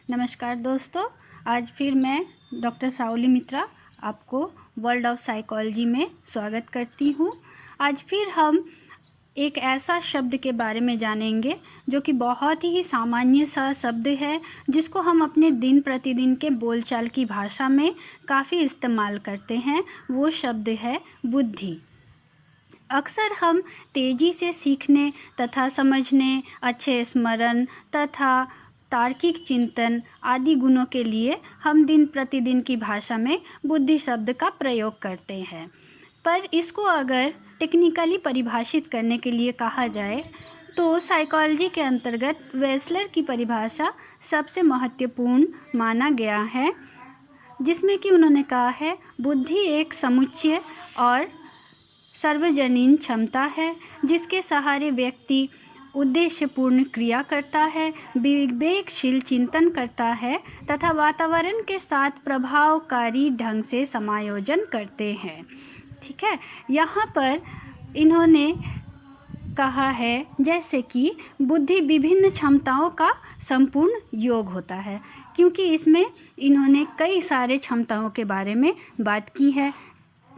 नमस्कार दोस्तों, आज फिर मैं डॉक्टर शाओली मित्रा आपको वर्ल्ड ऑफ साइकोलॉजी में स्वागत करती हूँ। आज फिर हम एक ऐसा शब्द के बारे में जानेंगे जो कि बहुत ही सामान्य सा शब्द है, जिसको हम अपने दिन प्रतिदिन के बोलचाल की भाषा में काफ़ी इस्तेमाल करते हैं। वो शब्द है बुद्धि। अक्सर हम तेज़ी से सीखने तथा समझने, अच्छे स्मरण तथा तार्किक चिंतन आदि गुणों के लिए हम दिन प्रतिदिन की भाषा में बुद्धि शब्द का प्रयोग करते हैं। पर इसको अगर टेक्निकली परिभाषित करने के लिए कहा जाए तो साइकोलॉजी के अंतर्गत वेस्लर की परिभाषा सबसे महत्वपूर्ण माना गया है, जिसमें कि उन्होंने कहा है बुद्धि एक समुच्चय और सार्वजनीन क्षमता है जिसके सहारे व्यक्ति उद्देश्यपूर्ण क्रिया करता है, विवेकशील चिंतन करता है तथा वातावरण के साथ प्रभावकारी ढंग से समायोजन करते हैं। ठीक है, यहाँ पर इन्होंने कहा है जैसे कि बुद्धि विभिन्न क्षमताओं का संपूर्ण योग होता है, क्योंकि इसमें इन्होंने कई सारे क्षमताओं के बारे में बात की है।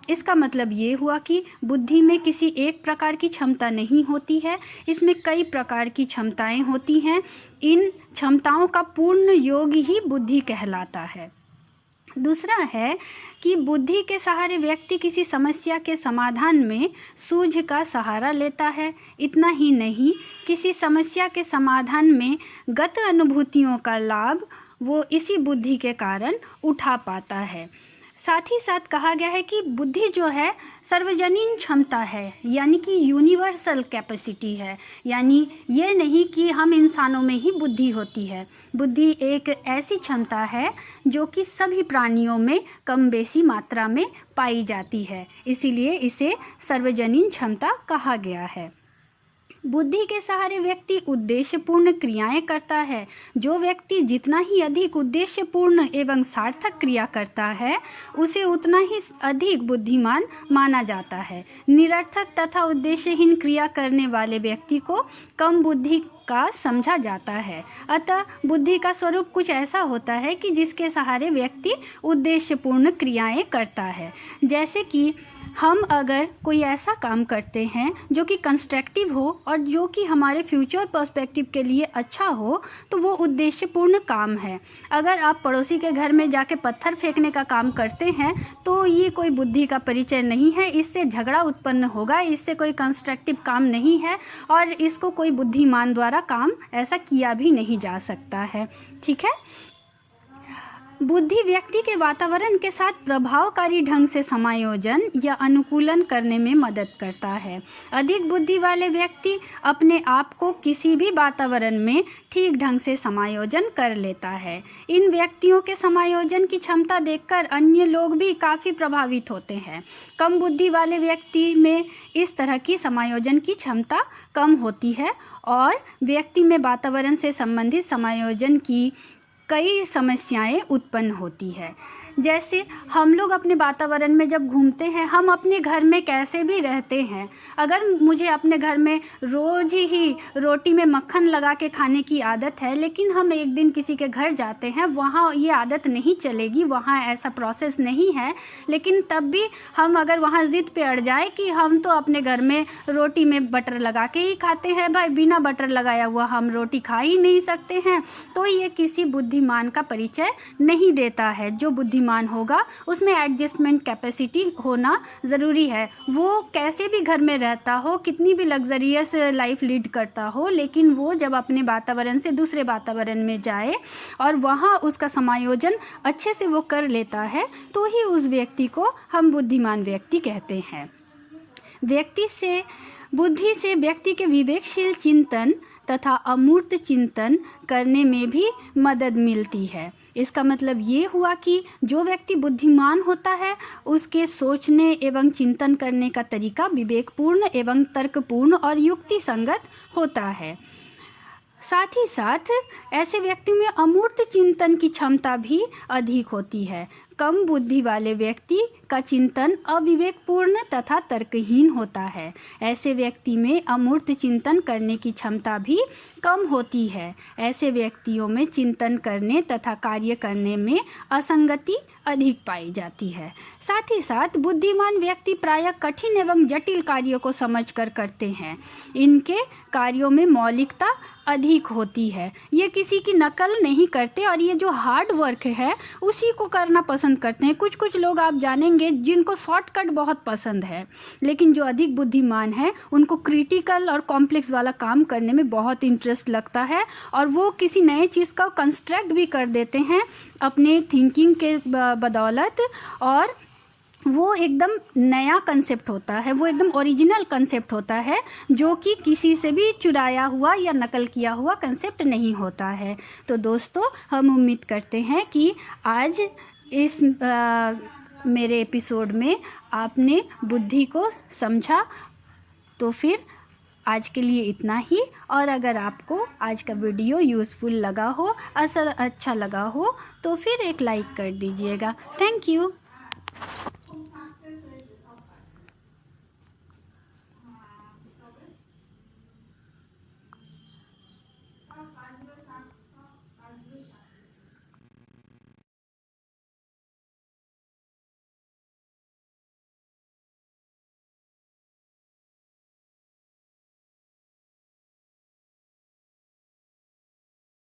इसका मतलब ये हुआ कि बुद्धि में किसी एक प्रकार की क्षमता नहीं होती है, इसमें कई प्रकार की क्षमताएं होती हैं। इन क्षमताओं का पूर्ण योग ही बुद्धि कहलाता है। दूसरा है कि बुद्धि के सहारे व्यक्ति किसी समस्या के समाधान में सूझ का सहारा लेता है। इतना ही नहीं, किसी समस्या के समाधान में गत अनुभूतियों का लाभ वो इसी बुद्धि के कारण उठा पाता है। साथ ही साथ कहा गया है कि बुद्धि जो है सार्वजनीन क्षमता है, यानी कि यूनिवर्सल कैपेसिटी है। यानी ये नहीं कि हम इंसानों में ही बुद्धि होती है। बुद्धि एक ऐसी क्षमता है जो कि सभी प्राणियों में कम बेसी मात्रा में पाई जाती है, इसीलिए इसे सार्वजनीन क्षमता कहा गया है। बुद्धि के सहारे व्यक्ति उद्देश्यपूर्ण क्रियाएं करता है। जो व्यक्ति जितना ही अधिक उद्देश्यपूर्ण एवं सार्थक क्रिया करता है, उसे उतना ही अधिक बुद्धिमान माना जाता है। निरर्थक तथा उद्देश्यहीन क्रिया करने वाले व्यक्ति को कम बुद्धि का समझा जाता है। अतः बुद्धि का स्वरूप कुछ ऐसा होता है कि जिसके सहारे व्यक्ति उद्देश्यपूर्ण क्रियाएं करता है। जैसे कि हम अगर कोई ऐसा काम करते हैं जो कि कंस्ट्रक्टिव हो और जो कि हमारे फ्यूचर पर्सपेक्टिव के लिए अच्छा हो, तो वो उद्देश्यपूर्ण काम है। अगर आप पड़ोसी के घर में जाके पत्थर फेंकने का काम करते हैं तो ये कोई बुद्धि का परिचय नहीं है, इससे झगड़ा उत्पन्न होगा, इससे कोई कंस्ट्रक्टिव काम नहीं है और इसको कोई बुद्धिमान द्वारा काम ऐसा किया भी नहीं जा सकता है। ठीक है, बुद्धि व्यक्ति के वातावरण के साथ प्रभावकारी ढंग से समायोजन या अनुकूलन करने में मदद करता है। अधिक बुद्धि वाले व्यक्ति अपने आप को किसी भी वातावरण में ठीक ढंग से समायोजन कर लेता है। इन व्यक्तियों के समायोजन की क्षमता देखकर अन्य लोग भी काफ़ी प्रभावित होते हैं। कम बुद्धि वाले व्यक्ति में इस तरह की समायोजन की क्षमता कम होती है और व्यक्ति में वातावरण से संबंधित समायोजन की कई समस्याएं उत्पन्न होती है। जैसे हम लोग अपने वातावरण में जब घूमते हैं, हम अपने घर में कैसे भी रहते हैं, अगर मुझे अपने घर में रोज़ ही रोटी में मक्खन लगा के खाने की आदत है, लेकिन हम एक दिन किसी के घर जाते हैं, वहाँ ये आदत नहीं चलेगी, वहाँ ऐसा प्रोसेस नहीं है, लेकिन तब भी हम अगर वहाँ ज़िद पे अड़ जाए कि हम तो अपने घर में रोटी में बटर लगा के ही खाते हैं, भाई बिना बटर लगाया हुआ हम रोटी खा ही नहीं सकते हैं, तो ये किसी बुद्धिमान का परिचय नहीं देता है। जो बुद्धिमान होगा उसमें एडजस्टमेंट कैपेसिटी होना ज़रूरी है। वो कैसे भी घर में रहता हो, कितनी भी लग्जरियस लाइफ लीड करता हो, लेकिन वो जब अपने वातावरण से दूसरे वातावरण में जाए और वहाँ उसका समायोजन अच्छे से वो कर लेता है, तो ही उस व्यक्ति को हम बुद्धिमान व्यक्ति कहते हैं। बुद्धि से व्यक्ति के विवेकशील चिंतन तथा अमूर्त चिंतन करने में भी मदद मिलती है। इसका मतलब ये हुआ कि जो व्यक्ति बुद्धिमान होता है उसके सोचने एवं चिंतन करने का तरीका विवेकपूर्ण एवं तर्कपूर्ण और युक्ति संगत होता है। साथ ही साथ ऐसे व्यक्तियों में अमूर्त चिंतन की क्षमता भी अधिक होती है। कम बुद्धि वाले व्यक्ति का चिंतन अविवेकपूर्ण तथा तर्कहीन होता है। ऐसे व्यक्ति में अमूर्त चिंतन करने की क्षमता भी कम होती है। ऐसे व्यक्तियों में चिंतन करने तथा कार्य करने में असंगति अधिक पाई जाती है। साथ ही साथ बुद्धिमान व्यक्ति प्रायः कठिन एवं जटिल कार्यों को समझकर करते हैं। इनके कार्यों में मौलिकता अधिक होती है। ये किसी की नकल नहीं करते और ये जो हार्ड वर्क है उसी को करना पसंद करते हैं। कुछ कुछ लोग आप जानेंगे जिनको शॉर्टकट बहुत पसंद है, लेकिन जो अधिक बुद्धिमान है उनको क्रिटिकल और कॉम्प्लेक्स वाला काम करने में बहुत इंटरेस्ट लगता है और वो किसी नए चीज़ का कंस्ट्रक्ट भी कर देते हैं अपने थिंकिंग के बदौलत, और वो एकदम नया कंसेप्ट होता है, वो एकदम ओरिजिनल कंसेप्ट होता है जो कि किसी से भी चुराया हुआ या नकल किया हुआ कंसेप्ट नहीं होता है। तो दोस्तों, हम उम्मीद करते हैं कि आज इस मेरे एपिसोड में आपने बुद्धि को समझा। तो फिर आज के लिए इतना ही, और अगर आपको आज का वीडियो यूज़फुल लगा हो, अच्छा लगा हो, तो फिर एक लाइक कर दीजिएगा। Thank you.